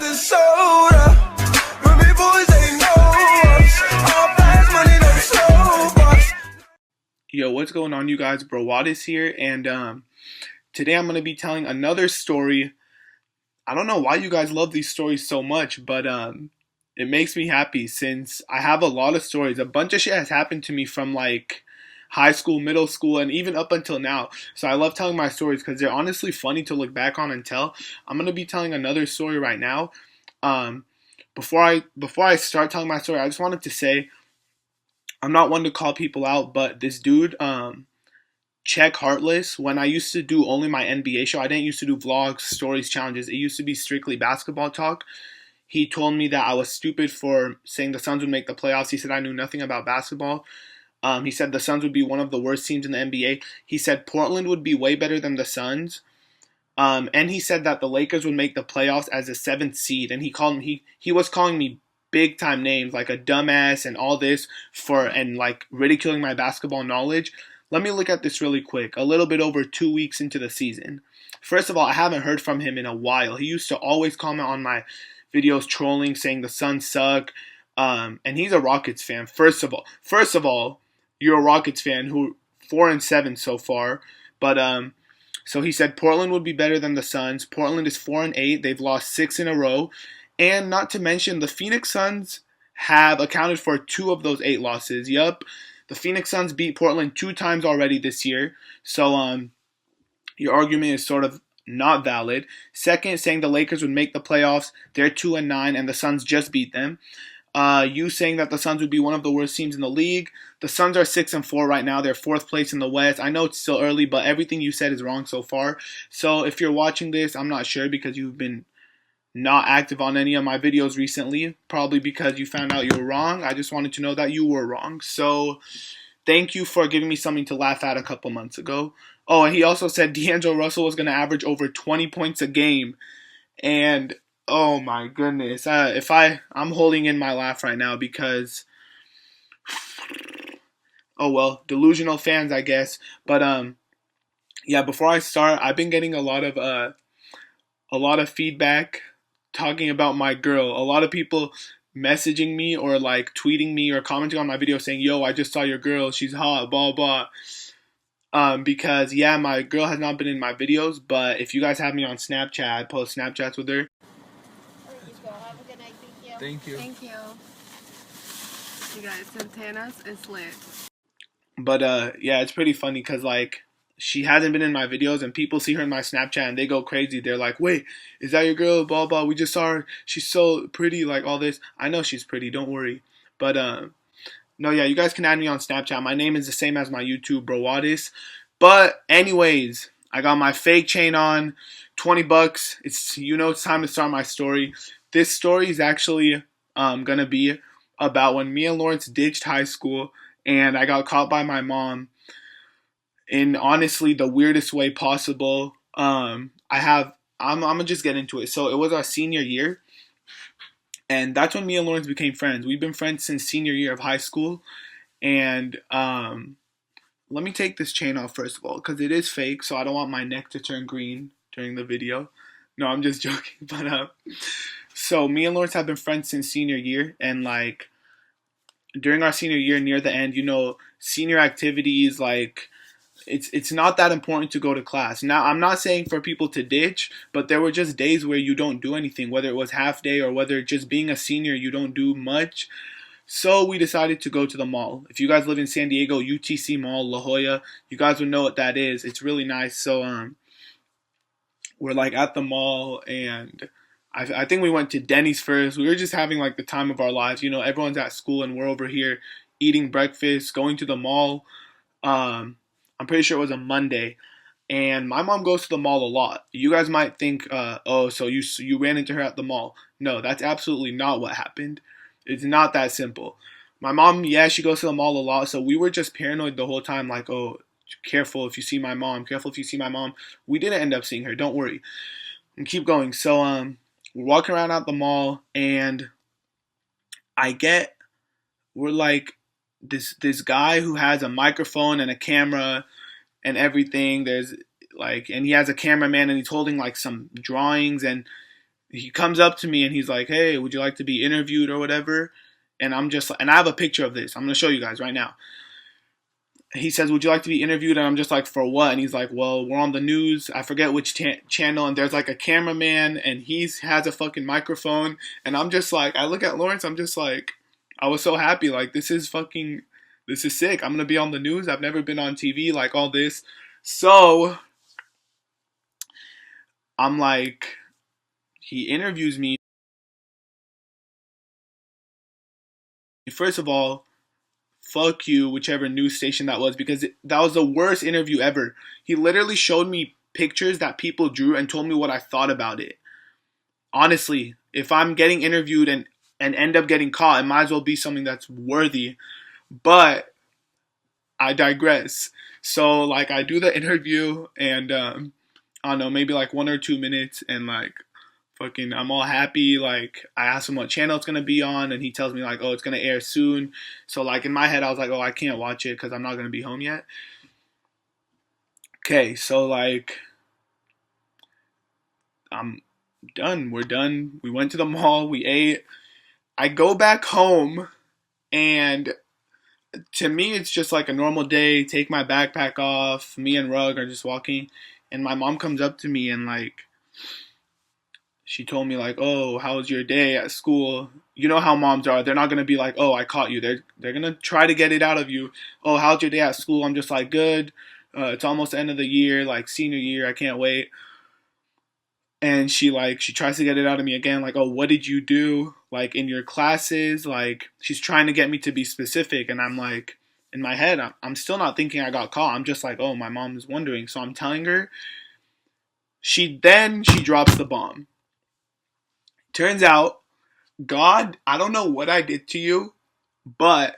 the soda. When me boys ain't know us. All fast money, no slow bucks. Yo, what's going on, you guys? Browadis here, and today I'm going to be telling another story. I don't know why you guys love these stories so much, but it makes me happy since I have a lot of stories. A bunch of shit has happened to me from like high school, middle school, and even up until now. So I love telling my stories because they're honestly funny to look back on and tell. I'm going to be telling another story right now. Before I start telling my story, I just wanted to say I'm not one to call people out, but this dude, Check Heartless, when I used to do only my NBA show, I didn't used to do vlogs, stories, challenges. It used to be strictly basketball talk. He told me that I was stupid for saying the Suns would make the playoffs. He said I knew nothing about basketball. He said the Suns would be one of the worst teams in the NBA. He said Portland would be way better than the Suns. And he said that the Lakers would make the playoffs as a 7th seed. And he was calling me big time names like a dumbass and all this and like ridiculing my basketball knowledge. Let me look at this really quick. A little bit over 2 weeks into the season. First of all, I haven't heard from him in a while. He used to always comment on my videos trolling, saying the Suns suck. And he's a Rockets fan. First of all, you're a Rockets fan who 4-7 so far. But so he said Portland would be better than the Suns. Portland is 4-8. They've lost 6 in a row. And not to mention, the Phoenix Suns have accounted for 2 of those 8 losses. Yup. The Phoenix Suns beat Portland 2 times already this year. So your argument is sort of not valid. Second, saying the Lakers would make the playoffs. They're 2-9 and the Suns just beat them. You saying that the Suns would be one of the worst teams in the league. The Suns are 6-4 right now. They're 4th place in the West. I know it's still early, but everything you said is wrong so far. So if you're watching this, I'm not sure because you've been not active on any of my videos recently, probably because you found out you were wrong. I just wanted to know that you were wrong. So thank you for giving me something to laugh at a couple months ago. Oh, and he also said D'Angelo Russell was going to average over 20 points a game. And oh my goodness, I'm holding in my laugh right now because, oh well, delusional fans, I guess. But yeah, before I start, I've been getting a lot of feedback talking about my girl. A lot of people messaging me or like tweeting me or commenting on my video saying, yo, I just saw your girl, she's hot, blah blah. Because yeah, my girl has not been in my videos, but if you guys have me on Snapchat, I post Snapchats with her. There you go. Have a good night. Thank you. Thank you. Thank you. You guys, Santana's is lit. But yeah, it's pretty funny because like she hasn't been in my videos and people see her in my Snapchat and they go crazy. They're like, wait, is that your girl? Blah, blah. We just saw her. She's so pretty, like all this. I know she's pretty. Don't worry. But no, yeah, you guys can add me on Snapchat. My name is the same as my YouTube, Browadis. But anyways, I got my fake chain on, $20. It's time to start my story. This story is actually gonna be about when me and Lawrence ditched high school and I got caught by my mom in honestly the weirdest way possible. I'm gonna just get into it. So it was our senior year, and that's when me and Lawrence became friends. We've been friends since senior year of high school, and let me take this chain off first of all because it is fake, so I don't want my neck to turn green during the video. No, I'm just joking. But so me and Lawrence have been friends since senior year, and like during our senior year, near the end, senior activities like. It's not that important to go to class. Now, I'm not saying for people to ditch, but there were just days where you don't do anything, whether it was half day or whether just being a senior, you don't do much. So we decided to go to the mall. If you guys live in San Diego, UTC Mall, La Jolla, you guys would know what that is. It's really nice. So we're like at the mall and I think we went to Denny's first. We were just having like the time of our lives. Everyone's at school and we're over here eating breakfast, going to the mall. I'm pretty sure it was a Monday, and my mom goes to the mall a lot. You guys might think, oh, so you ran into her at the mall. No, that's absolutely not what happened. It's not that simple. My mom, yeah, she goes to the mall a lot, so we were just paranoid the whole time, like, oh, careful if you see my mom, careful if you see my mom. We didn't end up seeing her, don't worry. And keep going. So we're walking around at the mall, and we're like, this guy who has a microphone and a camera and everything. And he has a cameraman and he's holding like some drawings and he comes up to me and he's like, "Hey, would you like to be interviewed or whatever?" And I'm just, and I have a picture of this. I'm gonna show you guys right now. He says, "Would you like to be interviewed?" And I'm just like, "For what?" And he's like, "Well, we're on the news. I forget which channel, and there's like a cameraman, and he has a fucking microphone." And I'm just like, I look at Lawrence, I'm just like, I was so happy. Like, this is sick. I'm gonna be on the news. I've never been on TV, like all this. So I'm like, he interviews me. First of all, fuck you, whichever news station that was, because that was the worst interview ever. He literally showed me pictures that people drew and told me what I thought about it. Honestly, if I'm getting interviewed and end up getting caught, it might as well be something that's worthy. But I digress. So like, I do the interview, and I don't know, maybe like 1 or 2 minutes, and like, fucking, I'm all happy. Like, I asked him what channel it's gonna be on, and he tells me like, oh, it's gonna air soon. So like, in my head, I was like, oh, I can't watch it because I'm not gonna be home yet. Okay, so like, I'm done. We're done. We went to the mall. We ate. I go back home, and to me, it's just like a normal day. Take my backpack off. Me and Rug are just walking, and my mom comes up to me and like, she told me like, "Oh, how was your day at school?" You know how moms are. They're not gonna be like, "Oh, I caught you." They're gonna try to get it out of you. "Oh, how's your day at school?" I'm just like, "Good. It's almost the end of the year, like senior year. I can't wait." And she tries to get it out of me again, like, "Oh, what did you do like in your classes?" Like, she's trying to get me to be specific, and I'm like, in my head, I'm still not thinking I got caught. I'm just like, "Oh, my mom is wondering." So I'm telling her. She drops the bomb. Turns out, God, I don't know what I did to you, but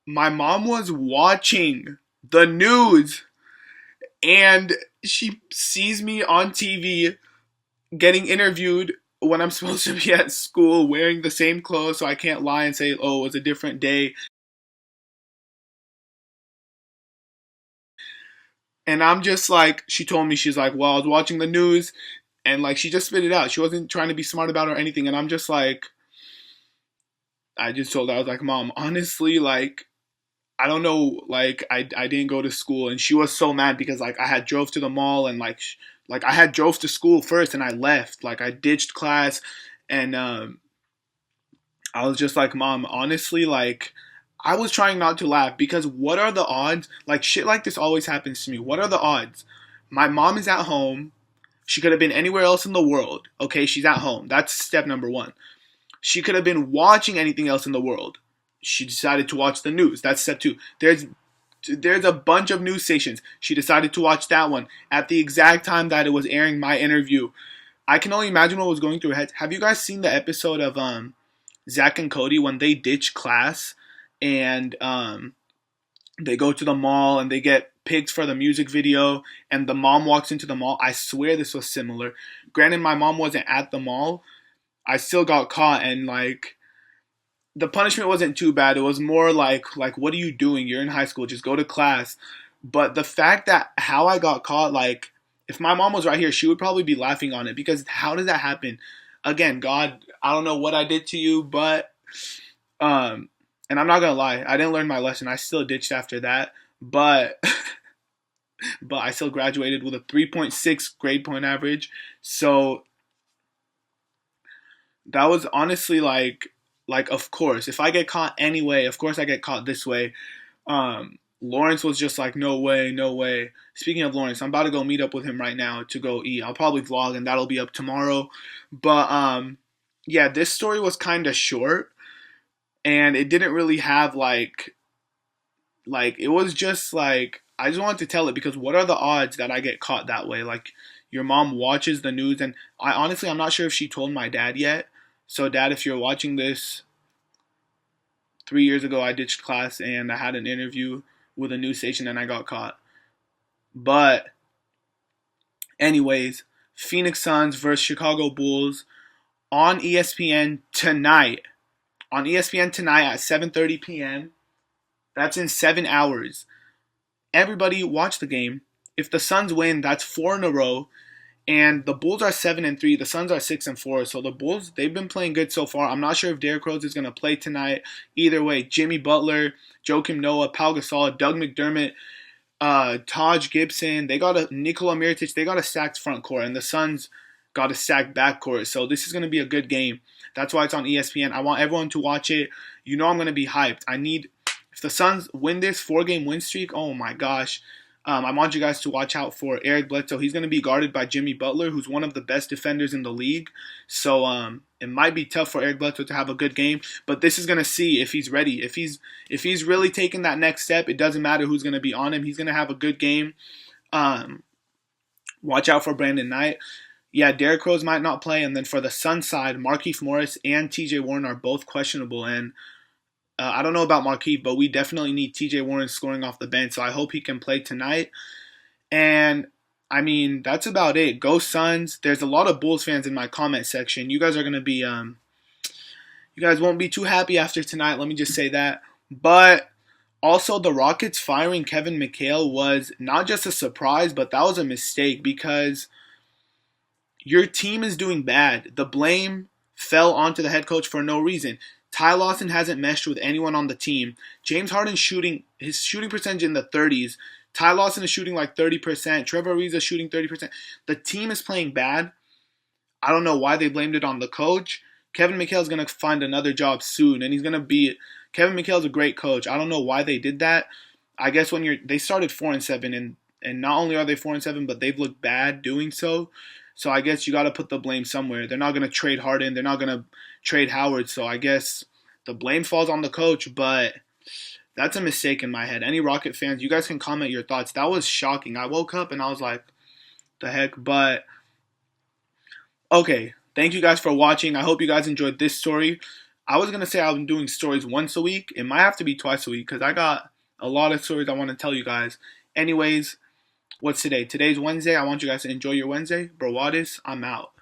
my mom was watching the news, and she sees me on TV getting interviewed when I'm supposed to be at school wearing the same clothes, so I can't lie and say, "Oh, it was a different day." And I'm just like, she told me, she's like, "Well, I was watching the news," and like, she just spit it out. She wasn't trying to be smart about it or anything. And I'm just like, I just told her, I was like, "Mom, honestly, like, I don't know, like, I didn't go to school." And she was so mad because like, I had drove to the mall, and like I had drove to school first, and I left, like I ditched class. And I was just like, "Mom, honestly, like, I was trying not to laugh because what are the odds? Like, shit like this always happens to me. What are the odds? My mom is at home. She could have been anywhere else in the world. Okay, she's at home. That's step number one. She could have been watching anything else in the world. She decided to watch the news. That's step two. There's a bunch of news stations. She decided to watch that one at the exact time that it was airing my interview. I can only imagine what was going through her head. Have you guys seen the episode of Zach and Cody when they ditch class and they go to the mall and they get picked for the music video, and the mom walks into the mall? I swear this was similar. Granted, my mom wasn't at the mall. I still got caught, and like, the punishment wasn't too bad. It was more like, what are you doing? You're in high school. Just go to class. But the fact that how I got caught, like, if my mom was right here, she would probably be laughing on it, because how does that happen? Again, God, I don't know what I did to you, but and I'm not gonna lie, I didn't learn my lesson. I still ditched after that, but but I still graduated with a 3.6 grade point average. So that was honestly like, of course, if I get caught anyway, of course I get caught this way. Lawrence was just like, no way, no way. Speaking of Lawrence, I'm about to go meet up with him right now to go eat. I'll probably vlog, and that'll be up tomorrow. But yeah, this story was kind of short, and it didn't really have like it was just like, I just wanted to tell it because what are the odds that I get caught that way? Like, your mom watches the news, and I honestly, I'm not sure if she told my dad yet. So Dad, if you're watching this, 3 years ago I ditched class and I had an interview with a news station and I got caught. But anyways, Phoenix Suns versus Chicago Bulls on ESPN tonight. On ESPN tonight at 7:30 p.m. That's in 7 hours. Everybody watch the game. If the Suns win, that's 4 in a row. And the Bulls are 7-3. The Suns are 6-4. So the Bulls, they've been playing good so far. I'm not sure if Derrick Rose is going to play tonight. Either way, Jimmy Butler, Joakim Noah, Pau Gasol, Doug McDermott, Taj Gibson, they got a Nikola Mirotic, they got a stacked front court, and the Suns got a stacked backcourt. So this is going to be a good game. That's why it's on ESPN. I want everyone to watch it. You know I'm going to be hyped. If the Suns win this 4-game win streak, oh my gosh. I want you guys to watch out for Eric Bledsoe. He's going to be guarded by Jimmy Butler, who's one of the best defenders in the league. So it might be tough for Eric Bledsoe to have a good game, but this is going to see if he's ready. If he's really taking that next step, it doesn't matter who's going to be on him. He's going to have a good game. Watch out for Brandon Knight. Yeah, Derrick Rose might not play, and then for the Sun side, Markieff Morris and TJ Warren are both questionable, and I don't know about Markieff, but we definitely need TJ Warren scoring off the bench, so I hope he can play tonight. And, I mean, that's about it. Go Suns. There's a lot of Bulls fans in my comment section. You guys are going to be, you guys won't be too happy after tonight, let me just say that. But also, the Rockets firing Kevin McHale was not just a surprise, but that was a mistake because your team is doing bad. The blame fell onto the head coach for no reason. Ty Lawson hasn't meshed with anyone on the team. James Harden's his shooting percentage in the 30s. Ty Lawson is shooting like 30%. Trevor Ariza is shooting 30%. The team is playing bad. I don't know why they blamed it on the coach. Kevin McHale is going to find another job soon, and Kevin McHale is a great coach. I don't know why they did that. I guess they started 4-7, and not only are they 4-7, but they've looked bad doing so. So I guess you got to put the blame somewhere. They're not going to trade Harden. They're not going to trade Howard. So I guess the blame falls on the coach, but that's a mistake in my head. Any Rocket fans, you guys can comment your thoughts. That was shocking. I woke up and I was like, the heck? But, okay. Thank you guys for watching. I hope you guys enjoyed this story. I was going to say I'm doing stories once a week. It might have to be twice a week because I got a lot of stories I want to tell you guys. Anyways, what's today? Today's Wednesday. I want you guys to enjoy your Wednesday. Bro, I'm out.